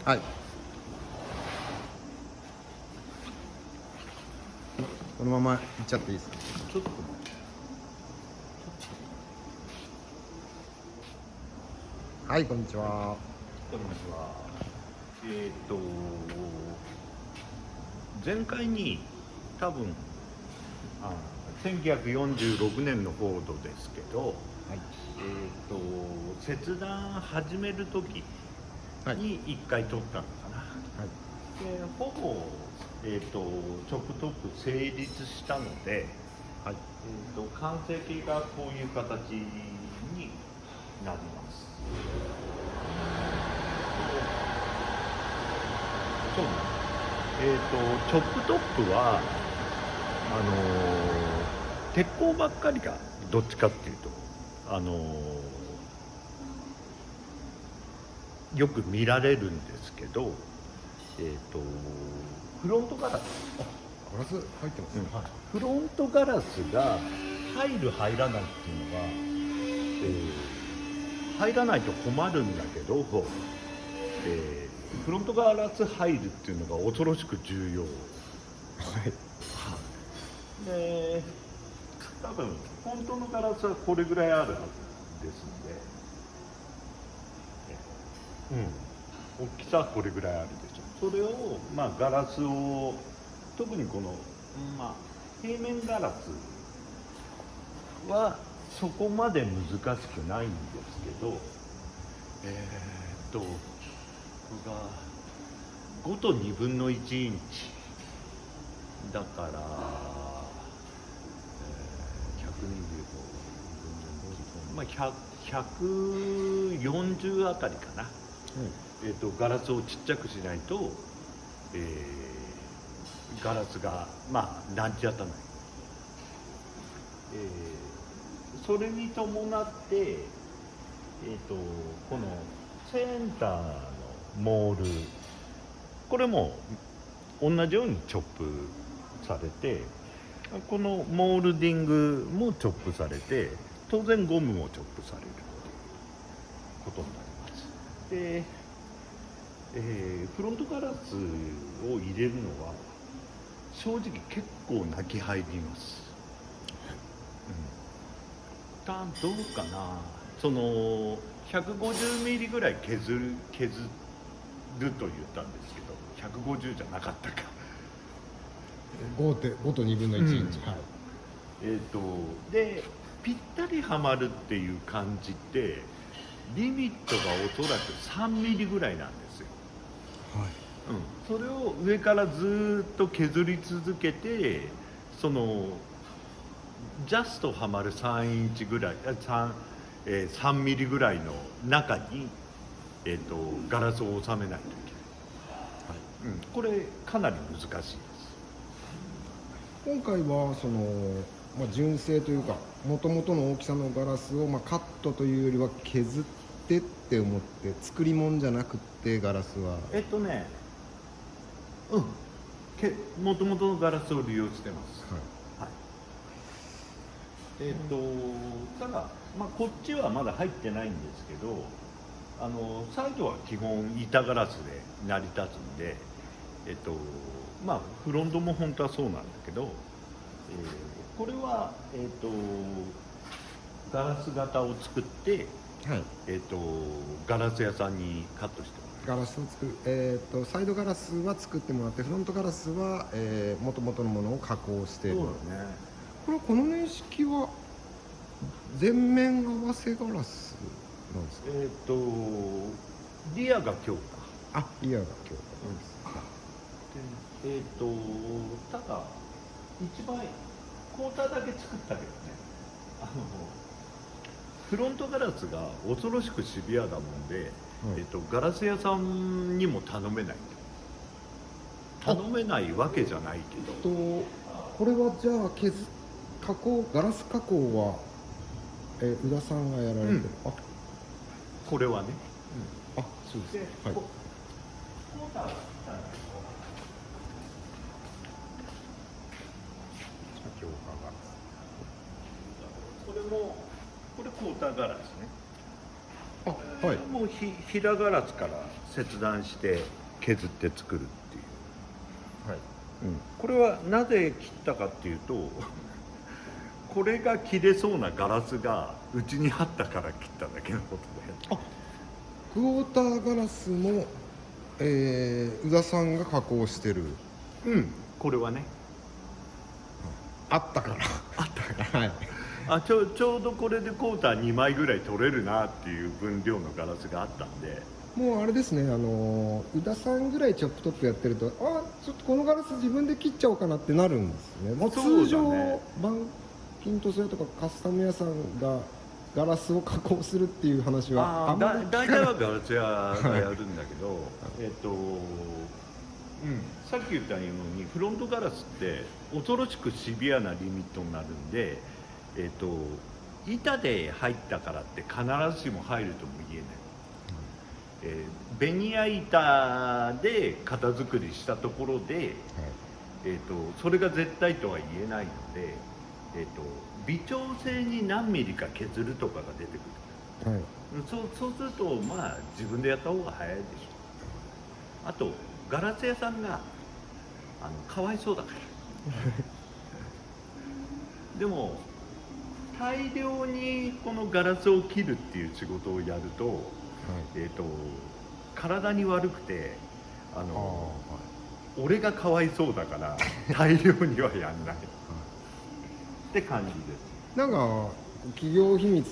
はい。このまま行っちゃっていいですか。ちょっとはい、こんにちは。こんにちは。前回に多分1946年の報道ですけど、はい。切断始める時はい。に1回撮ったのかな。はい。でほぼ、チョップトップ成立したので、はい。完成形がこういう形になります。そうなんです。チョップトップは鉄鋼ばっかりがどっちかっていうとよく見られるんですけど、フロントガラス、ガラス入ってます。はい。フロントガラスが入る入らないっていうのは、入らないと困るんだけど、フロントガラス入るっていうのが恐ろしく重要。はい。で多分本当のガラスはこれぐらいあるはずですので、大きさはこれぐらいあるでしょ。それをガラスを特にこの、平面ガラスはそこまで難しくないんですけど、これが5と2分の1インチだから、140あたりかな、ガラスをちっちゃくしないと、ガラスが成り立たない、それに伴って、このセンターのモール、これも同じようにチョップされて、このモールディングもチョップされて、当然ゴムもチョップされることになります。で、フロントガラスを入れるのは正直結構泣き入ります。どうかな、その150ミリぐらい削ると言ったんですけど、150じゃなかったか。5と2分の1インチ。はい。でぴったりはまるっていう感じってリミットがおそらく3ミリぐらいなんですよ。はい。それを上からずっと削り続けて、そのジャストはまる3インチぐらい、3ミリぐらいの中に、ガラスを収めないといけない。これかなり難しいです。今回は純正というか元々の大きさのガラスをカットというよりは削ってって思って、作り物じゃなくってガラスはもともとのガラスを利用してます。はい。ただ、こっちはまだ入ってないんですけど、サイドは基本板ガラスで成り立つんで、フロントも本当はそうなんだけど、これは、ガラス型を作って、はい。ガラス屋さんにカットしてもらう。ガラスを作る、サイドガラスは作ってもらって、フロントガラスは元々のものを加工してもらう。そうだね。この年式は全面合わせガラスなんですか。リアが強化。リアが強化です。ただ一番クォーターだけ作ったけどね、フロントガラスが恐ろしくシビアだもんで、ガラス屋さんにも頼めないわけじゃないけど、これはじゃあガラス加工は、宇田さんがやられてる。これはね、そうです。はい。クォーターが強化ガラス。これクォーターガラスね。はいもう平ガラスから切断して削って作るっていう、はいこれはなぜ切ったかっていうとこれが切れそうなガラスがうちにあったから切っただけのことで。クォーターガラスも、宇田さんが加工してる。これはねあったからあったから、はい、ちょうどこれでクォーター2枚ぐらい取れるなっていう分量のガラスがあったんで、もうあれですね、宇田さんぐらいチョップトップやってると、ちょっとこのガラス自分で切っちゃおうかなってなるんですね。もう通常、板金塗装とかカスタム屋さんがガラスを加工するっていう話はあんまり聞かない。大体はガラス屋がやるんだけどさっき言ったようにフロントガラスって恐ろしくシビアなリミットになるんで、板で入ったからって必ずしも入るとも言えない、ベニヤ板で型作りしたところで、それが絶対とは言えないので、微調整に何ミリか削るとかが出てくる、はい、そうするとまあ自分でやった方が早いでしょ。あとガラス屋さんがかわいそうだからでも大量にこのガラスを切るっていう仕事をやると、体に悪くて俺がかわいそうだから大量にはやんないって感じです。なんか企業秘密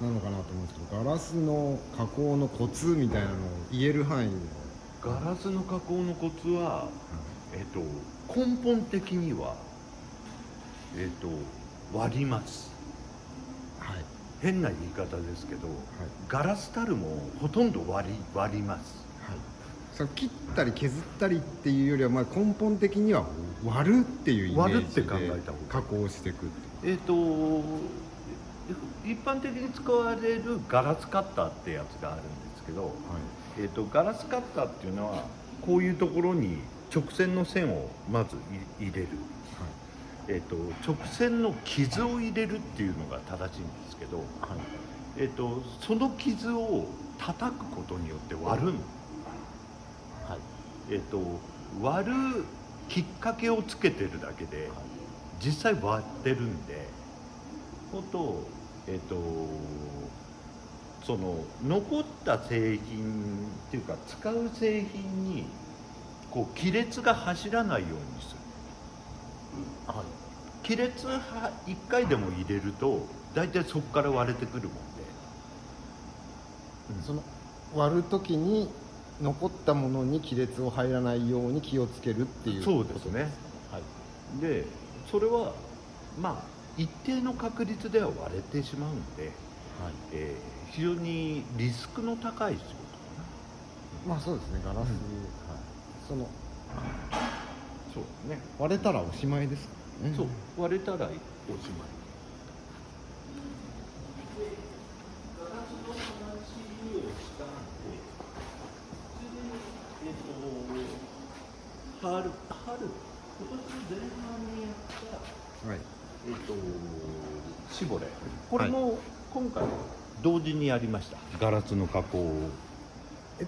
なのかなと思うんですけど、ガラスの加工のコツみたいなのを言える範囲で。ガラスの加工のコツは、根本的には、割ります、はい、変な言い方ですけど、ガラスたるもほとんど割ります、その切ったり削ったりっていうよりは、まあ根本的には割るっていうイメージで加工していくっていう。一般的に使われるガラスカッターってやつがあるんですけど、ガラスカッターっていうのはこういうところに直線の線をまず入れる、直線の傷を入れるっていうのが正しいんですけど、その傷を叩くことによって割るんです、割るきっかけをつけてるだけで、実際割ってるんで、その残った製品っていうか使う製品にこう亀裂が走らないようにする、亀裂1回でも入れると大体そこから割れてくるもんで、その割る時に残ったものに亀裂を入らないように気をつけるっていうことです。そうですね、でそれはまあ一定の確率では割れてしまうんで、非常にリスクの高い仕事かな。まあそうですね、ガラス、そうですね、割れたらおしまいですからね。そう割れたらおしまい。ガラスの話をしたんで、それで今年前半にやったシボレ、これも今回同時にやりました、ガラスの加工を。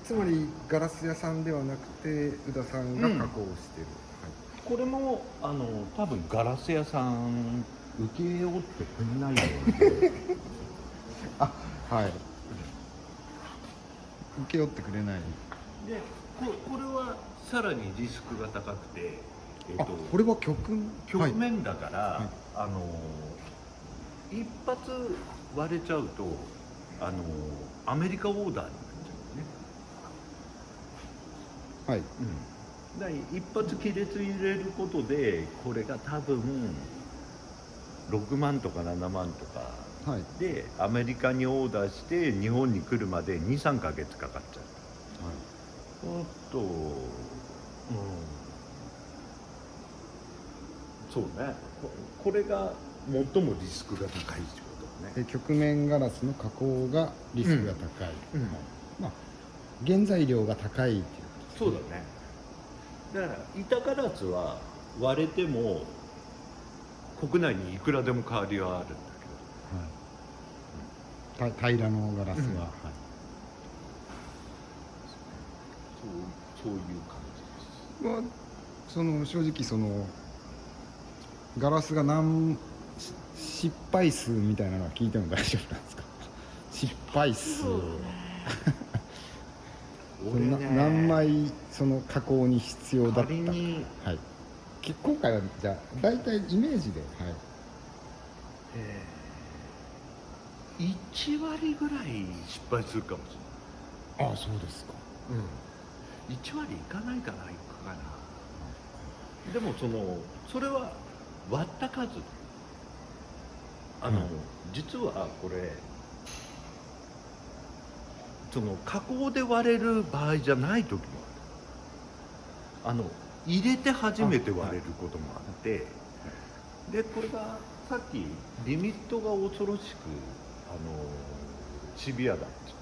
つまりガラス屋さんではなくて宇田さんが加工してる、これも多分ガラス屋さん請け負ってくれないので請け負ってくれないで、これはさらにリスクが高くて、これは曲面だから、一発割れちゃうとアメリカオーダーになっちゃうね。だから一発亀裂入れることでこれが多分6万とか7万とかで、アメリカにオーダーして日本に来るまで 2,3 ヶ月かかっちゃう、そうね、これが最もリスクが高い仕事ね。曲面ガラスの加工がリスクが高い、まあ原材料が高いっていうことですね。そうだね。だから板ガラスは割れても国内にいくらでも代わりはあるんだけど、平らのガラスは、そういう感じです。はその正直そのガラスが失敗数みたいなのは聞いても大丈夫なんですか？失敗数俺ね、何枚その加工に必要だったか、仮に、はい、今回はじゃあ大体イメージで、はい、1割ぐらい失敗するかもしれない。ああそうですか。1割いかないかな、いくかな。でもそれは割った数、実はこれ加工で割れる場合じゃない時もある。入れて初めて割れることもあって、でこれがさっきリミットが恐ろしくシビアだって言っ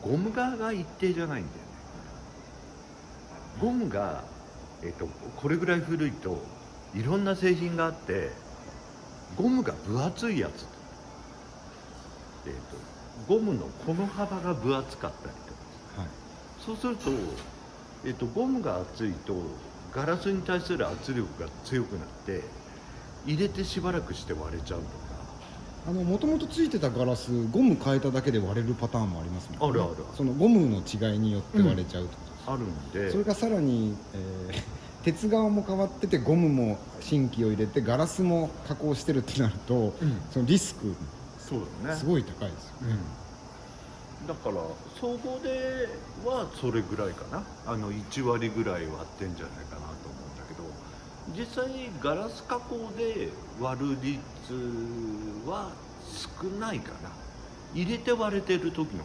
たのに、ゴム側が一定じゃないんだよね。ゴムが、これぐらい古いといろんな製品があって、ゴムが分厚いやつ、ゴムのこの幅が分厚かったりとか、はい、そうすると、ゴムが厚いとガラスに対する圧力が強くなって入れてしばらくして割れちゃうとか。もともとついてたガラスゴム変えただけで割れるパターンもありますもんね。あるある。そのゴムの違いによって割れちゃうってことです、あるんで、それがさらに、鉄側も変わっててゴムも新規を入れてガラスも加工してるってなると、そのリスクそうだね、すごい高いですよね。だから総合ではそれぐらいかな、1割ぐらい割ってんじゃないかなと思うんだけど、実際にガラス加工で割る率は少ないかな。入れて割れてる時の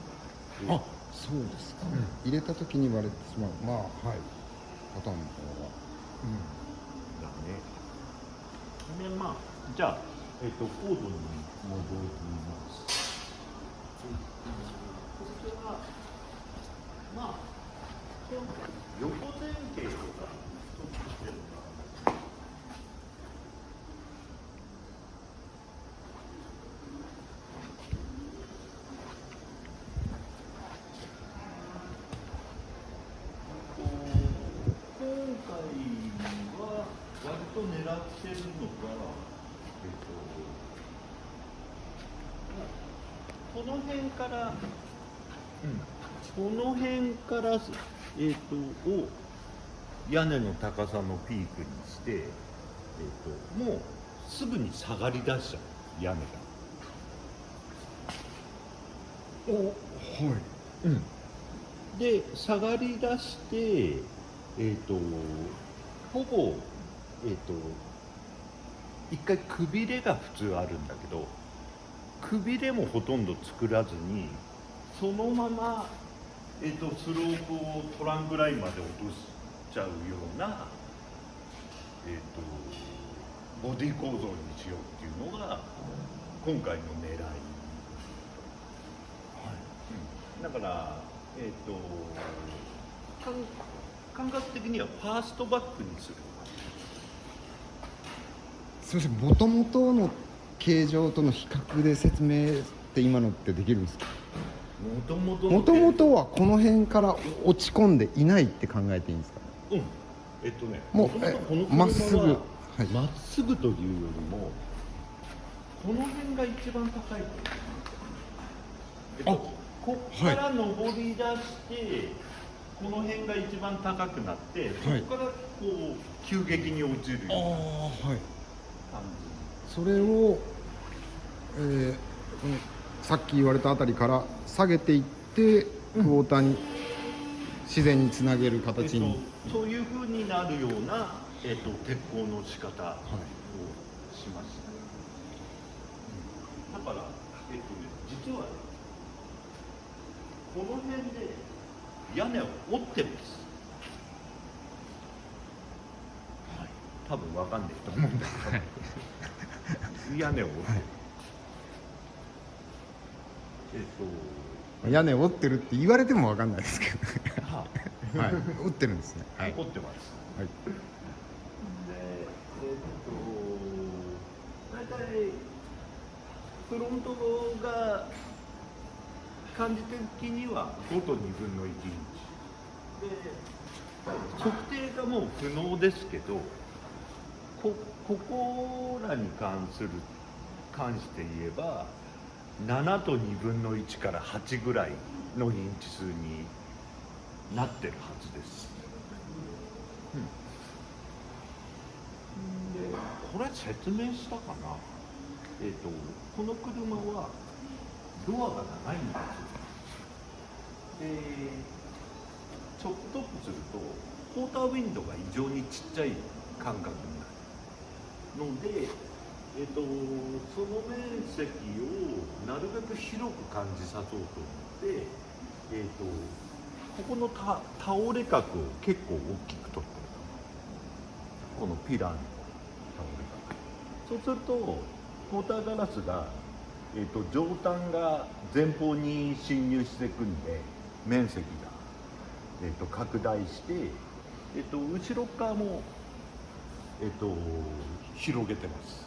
方が。あ、そうですか、入れた時に割れてしまう、まあはい、パターンの方がだね。でまあじゃあ、コードに戻ります。こちらはまあ今回横前傾とか取ってるのが今回は割と狙ってるのが、この辺から、この辺から、を屋根の高さのピークにして、もうすぐに下がりだしちゃう、屋根が。お、はい、で下がりだして、ほぼ、一回くびれが普通あるんだけど、くびれもほとんど作らずにそのまま、スロープをトランクラインまで落としちゃうような、ボディ構造にしようっていうのが今回の狙い、だから、感覚的にはファーストバックにする。すみません、もともとの形状との比較で説明って今のってできるんですか？もともとはこの辺から落ち込んでいないって考えていいんですか？もうこのまっすぐ、はい、まっすぐというよりもこの辺が一番高いと、こっから登り出して、この辺が一番高くなって、そこからこう急激に落ちるような感じ。それを、さっき言われたあたりから下げていってクォーターに自然につなげる形に、そういう風になるような、鉄鋼の仕方をしました。だから、実はこの辺で屋根を折ってます。多分わかんないと思うんだけど屋根を折ってる、屋根を折ってるって言われてもわかんないですけどはい、折ってるんですね。折ってます。はい、で大体フロントが感じ的には5と2分の1インチで、測定がもう不能ですけど、ここらに関して言えば7と2分の1から8ぐらいの認知数になってるはずです。でこれ説明したかな。この車はドアが長いんですよ。でチョップトップするとポーターウィンドウが異常にちっちゃい感覚になるので、その面積をなるべく広く感じさそうと思って、ここの倒れ角を結構大きく取ってる。このピラーの倒れ角。そうするとポーターガラスが、上端が前方に侵入していくんで面積が、拡大して、後ろ側も、広げてます。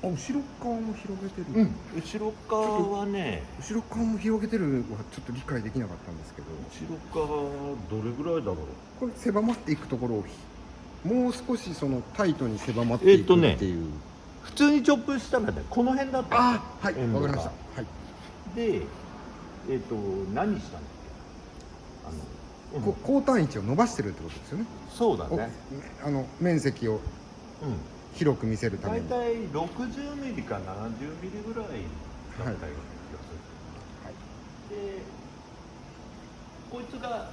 あ、後ろ側も広げてる。後ろ側はね、後ろ側も広げてるはちょっと理解できなかったんですけど、後ろ側どれぐらいだろう。これ狭まっていくところをもう少しそのタイトに狭まっていくっていう、普通にチョップしたらね、この辺だった。はい、わかりました。はい。で、何したんだっけ。高単位値を伸ばしてるってことですよね。そうだね。面積を広く見せるために。だいたい60ミリか70ミリぐらいだったような気がする。はい。で、こいつが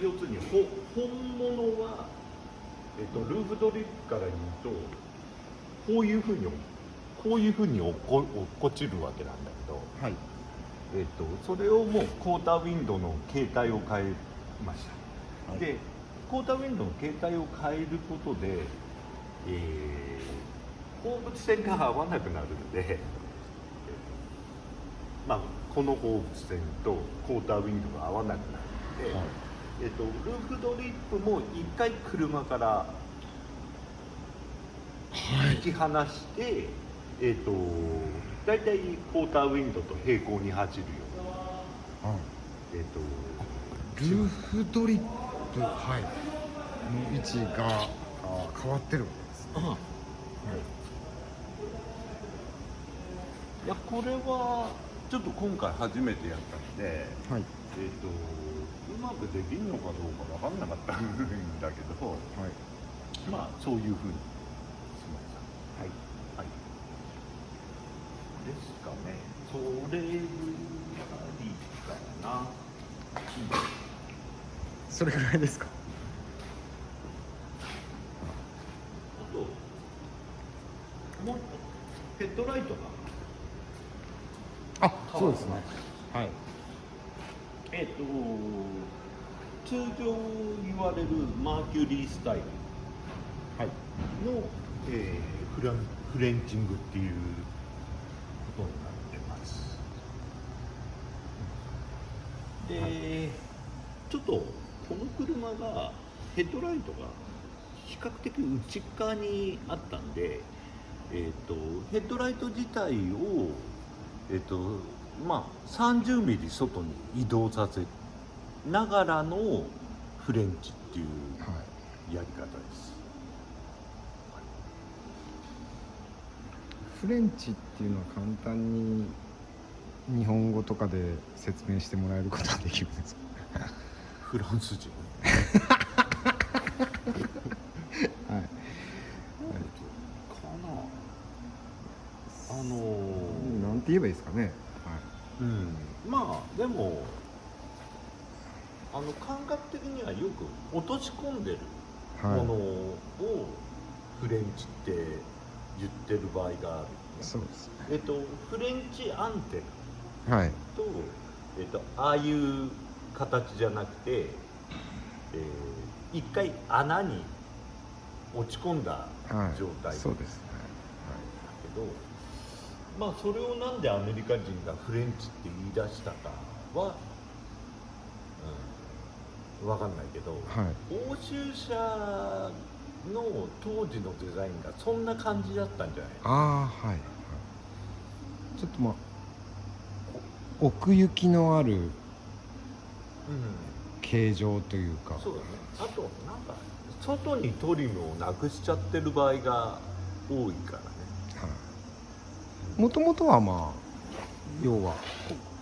要するに本物は、ルーフドリップから言うとこういうふうに落っこちるわけなんだけど、はい。それをもうクォーターウィンドウの形態を変えました。はい、でクォーターウィンドウの形態を変えることで、放物線が合わなくなるので、この放物線とクォーターウィンドウが合わなくなるので、はい、ルーフドリップも一回車から引き離して、だいたいクォーターウィンドウと平行に走るように、ルーフドリップ、はい、の位置が変わってるわけですね。はい、いや、これはちょっと今回初めてやったので、はい、うまくできるのかどうか分かんなかったんだけど、はい、そういうふうにしました。はい、はい、ですかね。それぐらいかな。それぐらいですか。あともうヘッドライトがそうですね。はい。通常言われるマーキュリースタイルの、フレンチングっていうことになってます。で、はい、ちょっとこの車がヘッドライトが比較的内側にあったんで、ヘッドライト自体を30ミリ外に移動させながらのフレンチっていうやり方です。はい、フレンチっていうのは簡単に日本語とかで説明してもらえることはできるんですか？フランス人。はい。なんて言えばいいですかね。でも感覚的にはよく落とし込んでるものをフレンチって言ってる場合がある。そうです。フレンチアンテナと、ああいう形じゃなくて、一回穴に落ち込んだ状態、そうですね。だけど、それをなんでアメリカ人がフレンチって言い出したかは、分かんないけど、欧州車の当時のデザインがそんな感じだったんじゃないかな。ちょっと奥行きのあるうん形状というか、そうだね。あとなんか外にトリムをなくしちゃってる場合が多いからね。もともとはまあ要は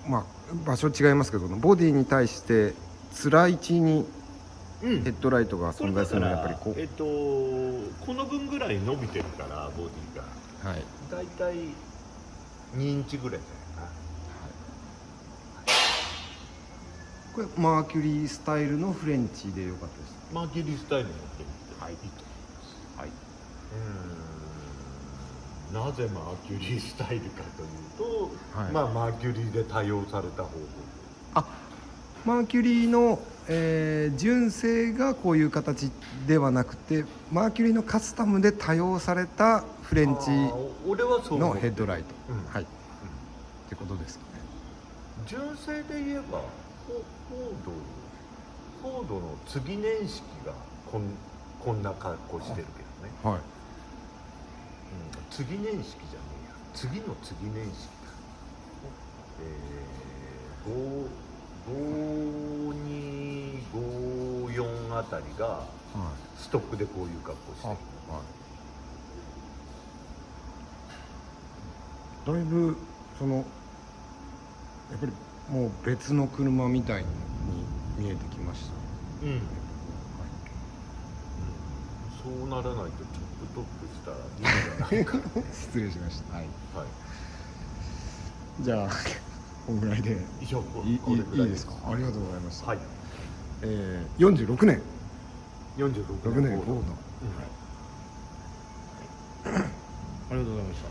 まあ場所違いますけどボディに対して辛い位置にうんヘッドライトが存在するのはやっぱりこう、この分ぐらい伸びてるからボディがはいだいたい2インチぐらいじゃないかこれマーキュリースタイルのフレンチでよかったです。な。マーキュリースタイルに乗ってみて、はいいいと思います。はいなぜマーキュリースタイルかというと、はいまあマーキュリーで多用された方法。マーキュリーの、純正がこういう形ではなくてマーキュリーのカスタムで多用されたフレンチ俺はそう思のってるヘッドライト、うんはい、ってことですかね。純正で言えばフォードの継年式がこんな格好してるけどね、はい継年式じゃねえや次の継年式だ、5254あたりがはいストックでこういう格好してる。だいぶそのやっぱりもう別の車みたいに見えてきましたね。うんそうならないとチョップトップしたら意味がないからね失礼しました。はい。はいじゃあこんぐらいでいやいこれぐらいですか。ありがとうございました。はい46年46 6年フォードフォード。ありがとうございました。